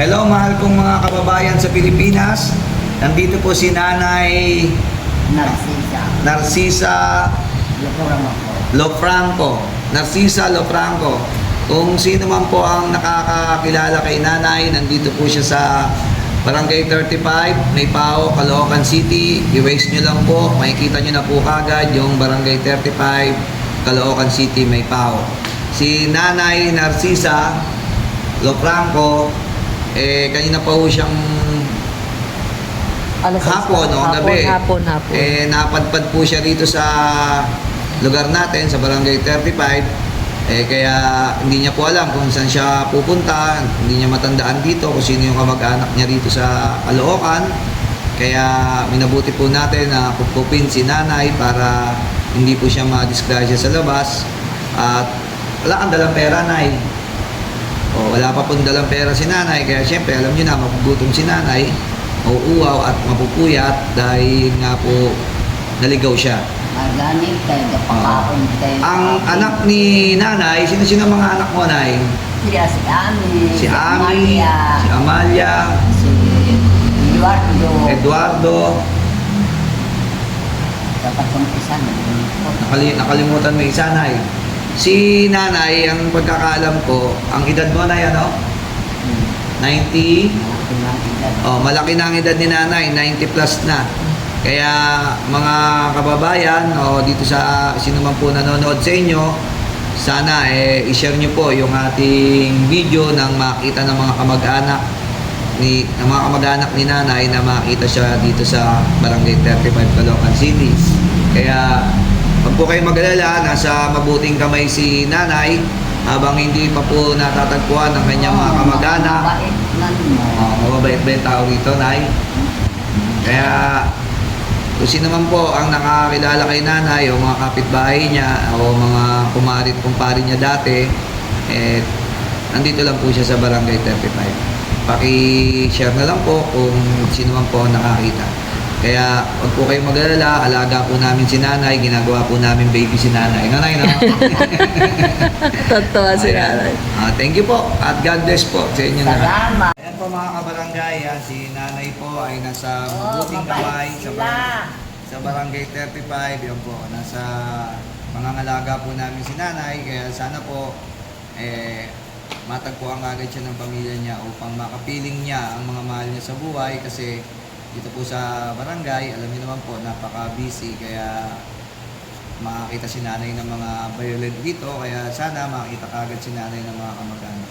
Hello, mahal kong mga kababayan sa Pilipinas. Nandito po si Nanay Narcisa Lofranco. Narcisa Lofranco. Kung sino man po ang nakakakilala kay Nanay, nandito po siya sa Barangay 35, Maypao, Caloocan City. I-waste nyo lang po, makikita nyo na po kagad yung Barangay 35, Caloocan City, Maypao. Si Nanay Narcisa Lofranco, kanina pa po siyang hapon. Napadpad po siya dito sa lugar natin, sa Barangay 35. Kaya hindi niya po alam kung saan siya pupunta, hindi niya matandaan dito kung sino yung kamag-anak niya dito sa Caloocan. Kaya minabuti po natin na kukupin si Nanay para hindi po siya ma-disgrasya sa labas. At wala kang dalang pera, Nay. Wala pa pong dalang pera si Nanay, kaya syempre alam niyo na, magugutom si Nanay, mauuwaw at mapupuyat dahil nga po naligaw siya. Ang anak ni Nanay, sino mga anak mo, Nay? Si Ami, si Amalia, si Eduardo. Dapat kong isa Nakalimutan mo isa, Nay. Si Nanay, ang pagkakaalam ko, ang edad mo, Nay, ano? 90? Malaki na ang edad ni Nanay, 90 plus na. Kaya mga kababayan, dito sa sino man po nanonood sa inyo, sana i-share nyo po yung ating video nang makita ng mga kamag-anak ni Nanay na makita siya dito sa Barangay 35, Caloocan City. Kaya huwag po kayo mag-alala, nasa mabuting kamay si Nanay habang hindi pa po natatagpuan ng kanyang mga kamag-anak. Mababait-bait tao rito, Nay. Kaya kung sino man po ang nakakilala kay Nanay o mga kapitbahay niya o mga kumarit kumpari niya dati, nandito lang po siya sa Barangay 35. Paki-share na lang po kung sino man po ang nakakita. Kaya wag po kayong mag-alala, alaga po namin si Nanay, ginagawa po namin baby si Nanay. Nanay, no? Totoo si Nanay. Thank you po at God bless po sa inyo lahat. Salamat. Ayan po mga kabarangay, si Nanay po ay nasa mabuting kamay sa Barangay 35. Yan po, nasa mangangalaga po namin si Nanay. Kaya sana po matagpuan agad siya ng pamilya niya upang makapiling niya ang mga mahal niya sa buhay. Kasi dito po sa barangay, alam niyo naman po, napaka-busy. Kaya makakita si Nanay ng mga violent dito. Kaya sana makita agad si Nanay ng mga kamag-anak.